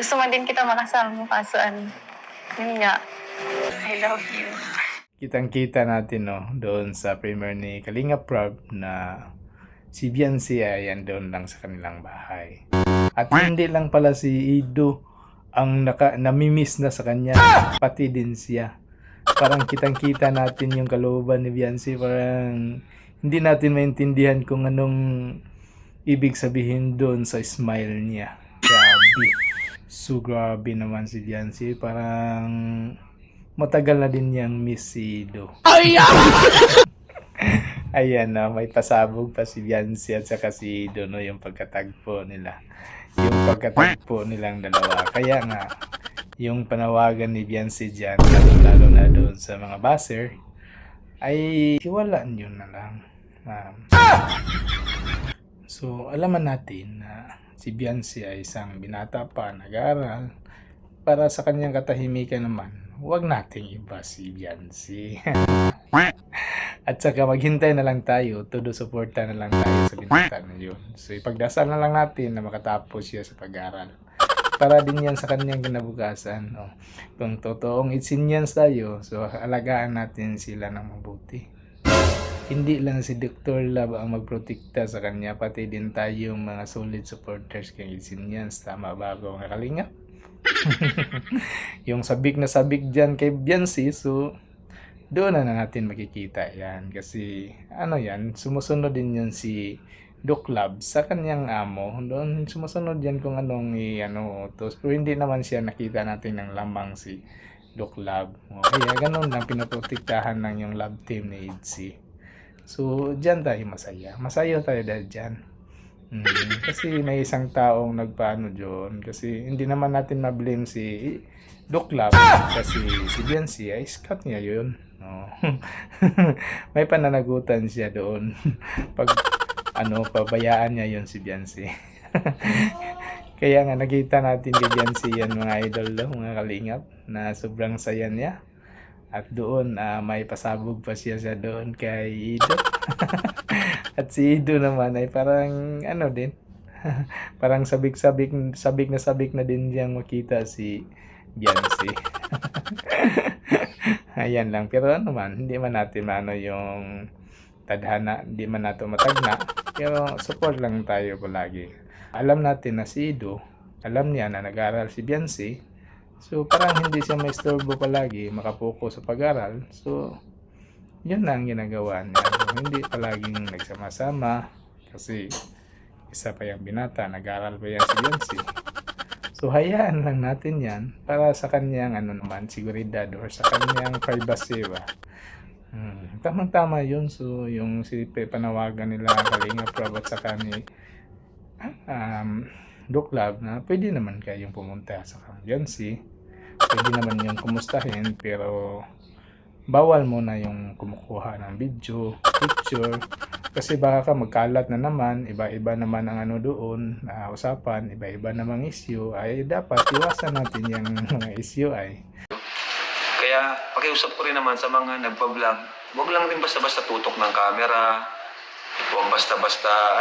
Gusto mo din kita makasama kaso yun nga, I love you. Kitang-kita natin doon sa premiere ni Kalinga Prab na si Beyonce ay andun lang sa kanilang bahay. At hindi lang pala si Ido ang namimiss na sa kanya, pati din siya. Parang kitang-kita natin yung kalooban ni Beyonce, parang hindi natin maintindihan kung anong ibig sabihin doon sa smile niya. Grabe. So grabe naman si Beyonce, parang matagal na din niyang miss si Ido. Ayan na, may pasabog pa si Beyonce at saka si Ido, yung pagkatagpo nila. Yung pagkatagpo nilang dalawa. Kaya nga, yung panawagan ni Beyonce dyan, lalo na doon sa mga buzzer, ay iwala nyo na lang. So, alaman natin na si Beyonce ay isang binata pa, nag-aaral. Para sa kanyang katahimikan naman, huwag nating iba si Beyonce. At saka maghintay na lang tayo, todo suporta na lang tayo sa binata na yun. So ipagdasal na lang natin na makatapos siya sa pag-aaral. Para din yan sa kanyang kinabukasan. Kung totoong Itzinyans tayo, so alagaan natin sila ng mabuti. Hindi lang si Dr. Love ang magprotekta sa kanya, pati din tayo mga solid supporters kay Itzinyans. Tama ba ako mga kalingap? Yung sabik na sabik dyan kay Beyonce, so doon na natin makikita yan. Kasi yan, sumusunod din yan si Doc Love sa kanyang amo. Doon sumusunod yan kung anong utos. Pero hindi naman siya nakita natin ng lamang si Doc Love. Kaya ganun lang, pinaprotektahan lang yung love team ni Itzy. So dyan tayo masaya. Masaya tayo dahil dyan. Kasi may isang taong nagpaano dyan. Kasi hindi naman natin ma-blame si Doc Love. Kasi si Beyonce ay scout niya yun. May pananagutan siya doon. Pag pabayaan niya yun si Beyonce. Kaya nga nakita natin kay Beyonce yan mga idol mga kalingap, na sobrang saya niya. At doon may pasabog pa siya doon kay Ido. At si Ido naman ay parang din. Parang sabik na din diyang makita si Beyonce. Ayan lang. Pero hindi man natin yung tadhana, hindi man nato matagna. Pero support lang tayo palagi. Alam natin na si Ido, alam niya na nag-aaral si Beyonce. So parang hindi siya maistorbo palagi, makapokus sa pag-aaral. So yun lang ginagawa niya. Hindi palaging nagsama-sama kasi isa pa yung binata, nag-aaral pa yan si Beyonce. So hayaan lang natin yan para sa kanyang seguridad or sa kanyang privacy ba. Tamang-tama yun. So yung panawagan nila Kalinga Prab at saka ni Doc Love na pwede naman kayong pumunta sa Beyonce. Pwede naman yung kumustahin, pero bawal muna yung kumukuha ng video, picture, kasi baka magkalat na naman, iba-iba naman ang doon, usapan, iba-iba namang issue, ay dapat iwasan natin yung mga issue ay. Kaya pakiusap ko rin naman sa mga nagpa-vlog, huwag lang din basta-basta tutok ng camera, huwag basta-basta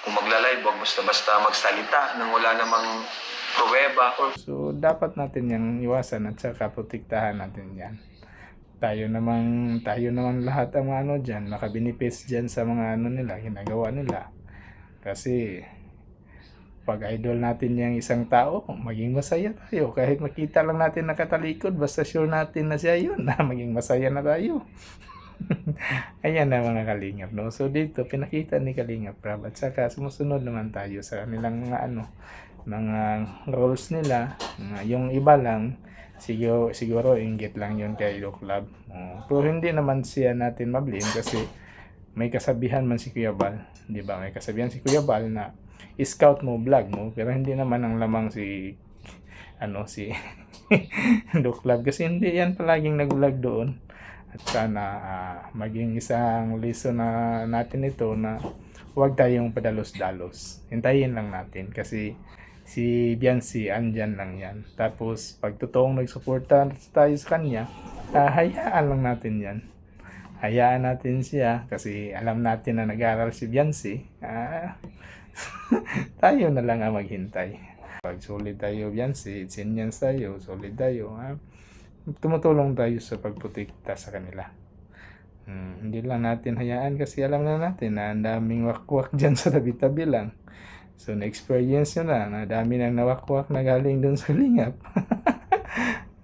kung magla-live, huwag basta-basta magsalita nang wala namang pruweba. So dapat natin yung iwasan at saka protektahan natin yan. Tayo naman lahat ang dyan, makabinipis dyan sa mga nila, ginagawa nila. Kasi pag idol natin yung isang tao, maging masaya tayo. Kahit makita lang natin nakatalikod, basta sure natin na siya yun, maging masaya na tayo. Ayan na mga kalingap, So dito, pinakita ni Kalinga Prab at saka sumusunod naman tayo sa nilang mga roles nila. Yung iba lang, siguro inggit lang yun kay Doc Love. Pero hindi naman siya natin mablame kasi may kasabihan man si Kuya Bal. Di ba? May kasabihan si Kuya Bal na scout mo, vlog mo, pero hindi naman ang lamang si Doc Love kasi hindi yan palaging nag-vlog doon. At sana maging isang lesson na natin ito na huwag tayong padalos-dalos. Hintayin lang natin kasi si Beyonce andyan lang yan. Tapos pag totoong nagsuporta tayo sa kanya, hayaan lang natin yan. Hayaan natin siya kasi alam natin na nag-aaral si Beyonce. Tayo na lang ang maghintay. Pag solid tayo, Biansi, Sinyans tayo, solid tayo, ha? Tumutulong tayo sa pagprotekta sa kanila. Hindi lang natin hayaan kasi alam na natin na ang daming wakwak dyan sa tabi-tabi lang. So, na-experience nyo na, na dami nang nawakwak na galing dun sa lingap.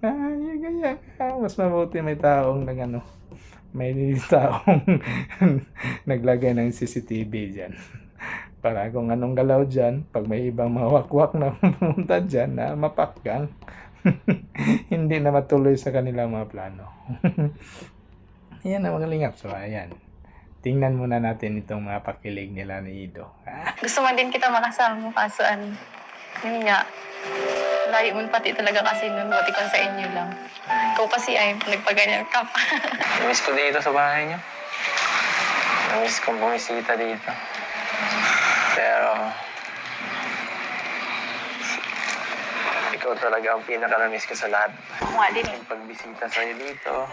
Kaya, mas mabuti may taong may taong naglagay ng CCTV dyan. Para kung anong galaw dyan, pag may ibang mga wakwak na pumunta dyan na mapakgang, hindi na matuloy sa kanilang mga plano. Ayan na mga lingap. So, ayan. Tingnan muna natin itong mga pakilig nila ni Ido. Gusto man din kita makasama, kaso yun nga, layo mo pati talaga kasi nun, buti ko sa inyo lang. Ikaw kasi ay nagpaganyan ka pa. Namiss ko dito sa bahay niyo. Namiss ko bumisita dito. Pero, ikaw talaga ang pinaka-namiss ko sa lahat. Ako nga din eh. Pagbisita sa'yo dito,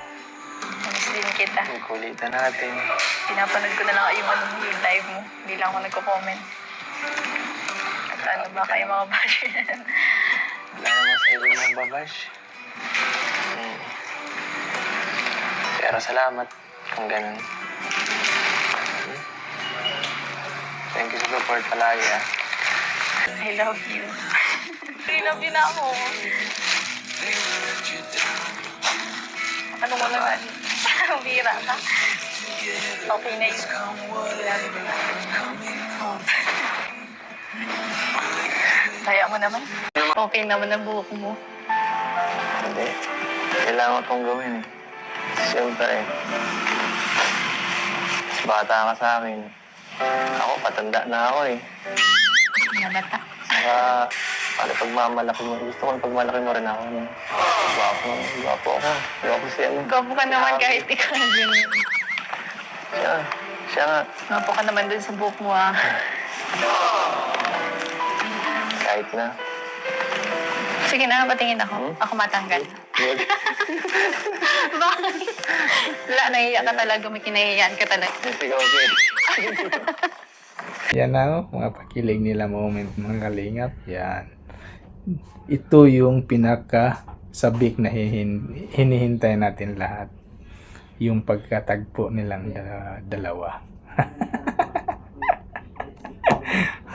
Namiss din kita. kulitan natin. Pinapanood ko na lang yung live mo. Hindi lang ako nagko-comment. At ano ba kayo mga basher? Wala naman sa'yo din ng babash. Pero salamat kung ganun. Thank you sa support palagi, ah. I love you. I love you na ako. Ano mo naman? Bira ka. Okay na yun. Kaya mo naman. Okay naman ang buhok mo. Hindi. Kailangan kong gawin, eh. Siyempre, mas bata ka sa akin. Ako, patanda na ako, eh. Nalata. Saka, para pagmamalaki mo, gusto ko pagmalaki mo rin ako. Gwapo ako. Gwapo siya. Gwapo ka naman kahit ikaw na ganyan. Siya nga. Gwapo ka naman dun sa buhok mo ah. Kahit na. Sige na, patingin ako. Ako matanggal. Bakit? Wala, nahiya ka talaga. May kinahiyaan ka talaga. Sige, okay. Yan na, mga pakilig nila moment, mga kalingap. Yan. Ito yung pinaka-sabik na hinihintay natin lahat. Yung pagkatagpo nilang dalawa.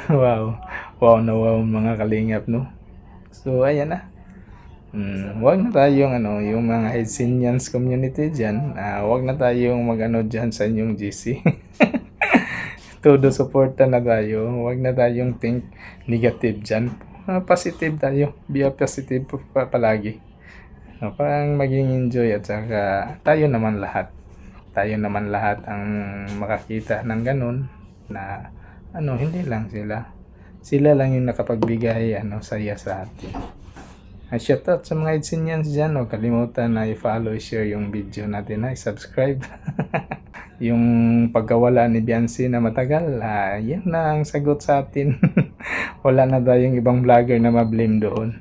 Wow. Wow na wow mga kalingap, no? So, ayan na. Wag na tayong yung mga Hedsenians community dyan. Wag na tayong dyan sa inyong GC. Todo suporta na tayo. Wag na tayong think negative dyan. Positive tayo. Be positive palagi. Parang maging enjoy at saka tayo naman lahat. Tayo naman lahat ang makakita ng ganun na hindi lang sila. Sila lang yung nakapagbigay saya sa atin. Shout out sa mga Hedsenians dyan. Huwag kalimutan na i-follow, share yung video natin, i-subscribe. Yung pagkawala ni Biansi na matagal, yan na ang sagot sa atin. Wala na tayong ibang vlogger na ma-blame doon.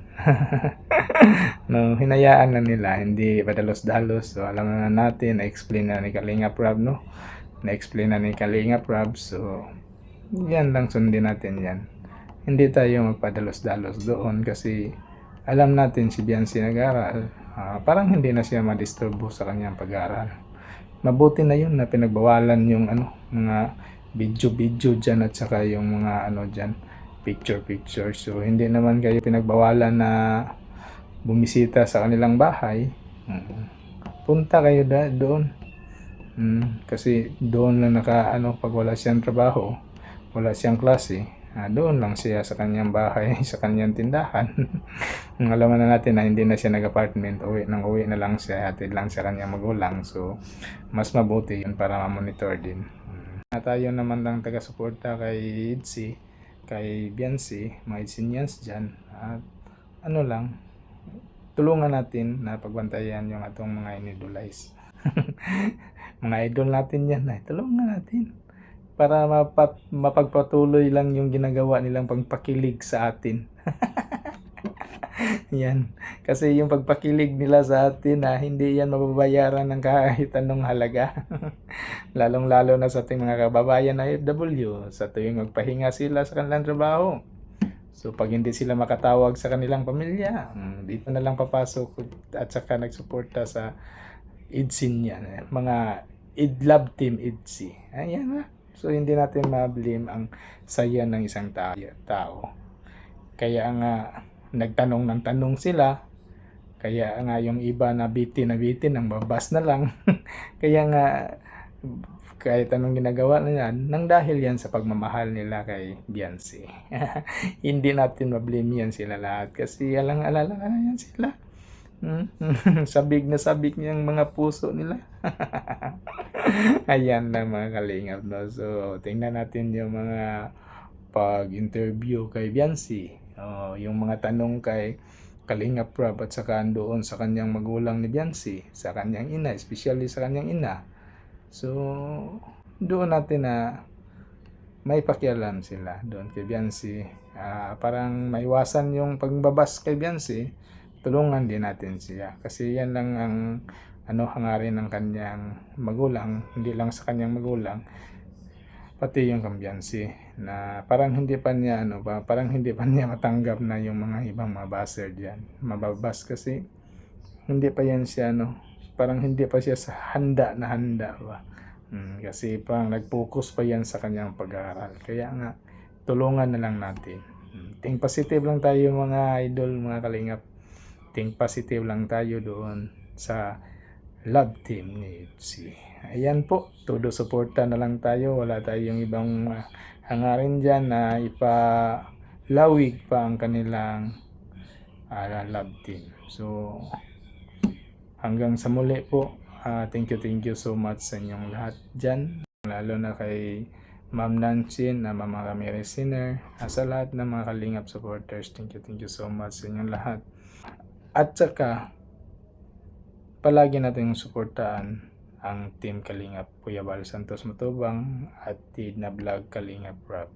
No, hinayaan na nila, hindi padalos-dalos. So alam na natin, na-explain na ni Kalinga Prab, no? Na-explain na ni Kalinga Prab. So yan lang, sundin natin yan. Hindi tayo magpadalos-dalos doon kasi alam natin si Biansi nag-aral. Parang hindi na siya madisturbo sa kanyang pag-aaral. Mabuti na yun na pinagbawalan yung mga video dyan at saka yung mga dyan, picture. So hindi naman kayo pinagbawalan na bumisita sa kanilang bahay. Punta kayo doon. Kasi doon lang pag wala siyang trabaho, wala siyang klase, doon lang siya sa kanyang bahay, sa kanyang tindahan. Alam na natin na hindi na siya nag-apartment, uwi na lang siya, hatid lang sa kanyang magulang. So mas mabuti yun para ma-monitor din. Tayo naman lang taga-suporta kay Idsi, kay Biansi, mga Hedsenians dyan. At lang, tulungan natin na pagbantayan yung atong mga inidolize. Mga idol natin yan, tulungan natin para mapagpatuloy lang yung ginagawa nilang pagpakilig sa atin. Yan. Kasi yung pagpakilig nila sa atin, hindi yan mababayaran ng kahit anong halaga. Lalong-lalo na sa ating mga kababayan na FW, sa tuwing magpahinga sila sa kanilang trabaho. So pag hindi sila makatawag sa kanilang pamilya, dito na lang papasok at saka nagsuporta sa IDSI niya, mga Love Team IDSI. Ayan na. So hindi natin ma-blame ang saya ng isang tao. Kaya nga nagtanong ng tanong sila. Kaya nga yung iba na bitin ang babas na lang. Kaya nga kahit anong ginagawa na yan, nang dahil yan sa pagmamahal nila kay Beyonce. Hindi natin ma-blame yan sila lahat kasi alang-alala na yan sila. Sabik na sabik niyang mga puso nila. Ayan lang mga kalingap, no? So, tingnan natin yung mga pag-interview kay Beyonce. Yung mga tanong kay Kalingap Rob at saka doon sa kanyang magulang ni Beyonce, sa kanyang ina, especially sa kanyang ina. So, doon natin na may pakialam sila doon kay Beyonce. Parang maiwasan yung pagbabas kay Beyonce, tulungan din natin siya. Kasi yan lang ang hangarin ng kanyang magulang, hindi lang sa kanyang magulang, pati yung kay Beyonce, na parang hindi pa niya matanggap na yung mga ibang mabaser diyan. Mababas kasi hindi pa yan siya parang hindi pa siya sa handa ba. Kasi parang nag-focus pa yan sa kanyang pag-aaral. Kaya nga tulungan na lang natin. Think positive lang tayo mga idol, mga kalingap. Think positive lang tayo doon sa Love Team ni IDSI. Ayan po, todo suporta na lang tayo. Wala tayong ibang hangarin dyan na ipalawig pa ang kanilang Love Team. So, hanggang sa muli po, thank you so much sa inyong lahat dyan. Lalo na kay Ma'am Nanchin, na Mama Ramirez Sinner, sa lahat ng mga kalingap supporters. Thank you so much sa inyong lahat. At saka, palagi natin suportahan ang Team Kalingap Kuya Bal Santos Matubang at Tid na Vlog Kalingap Rob.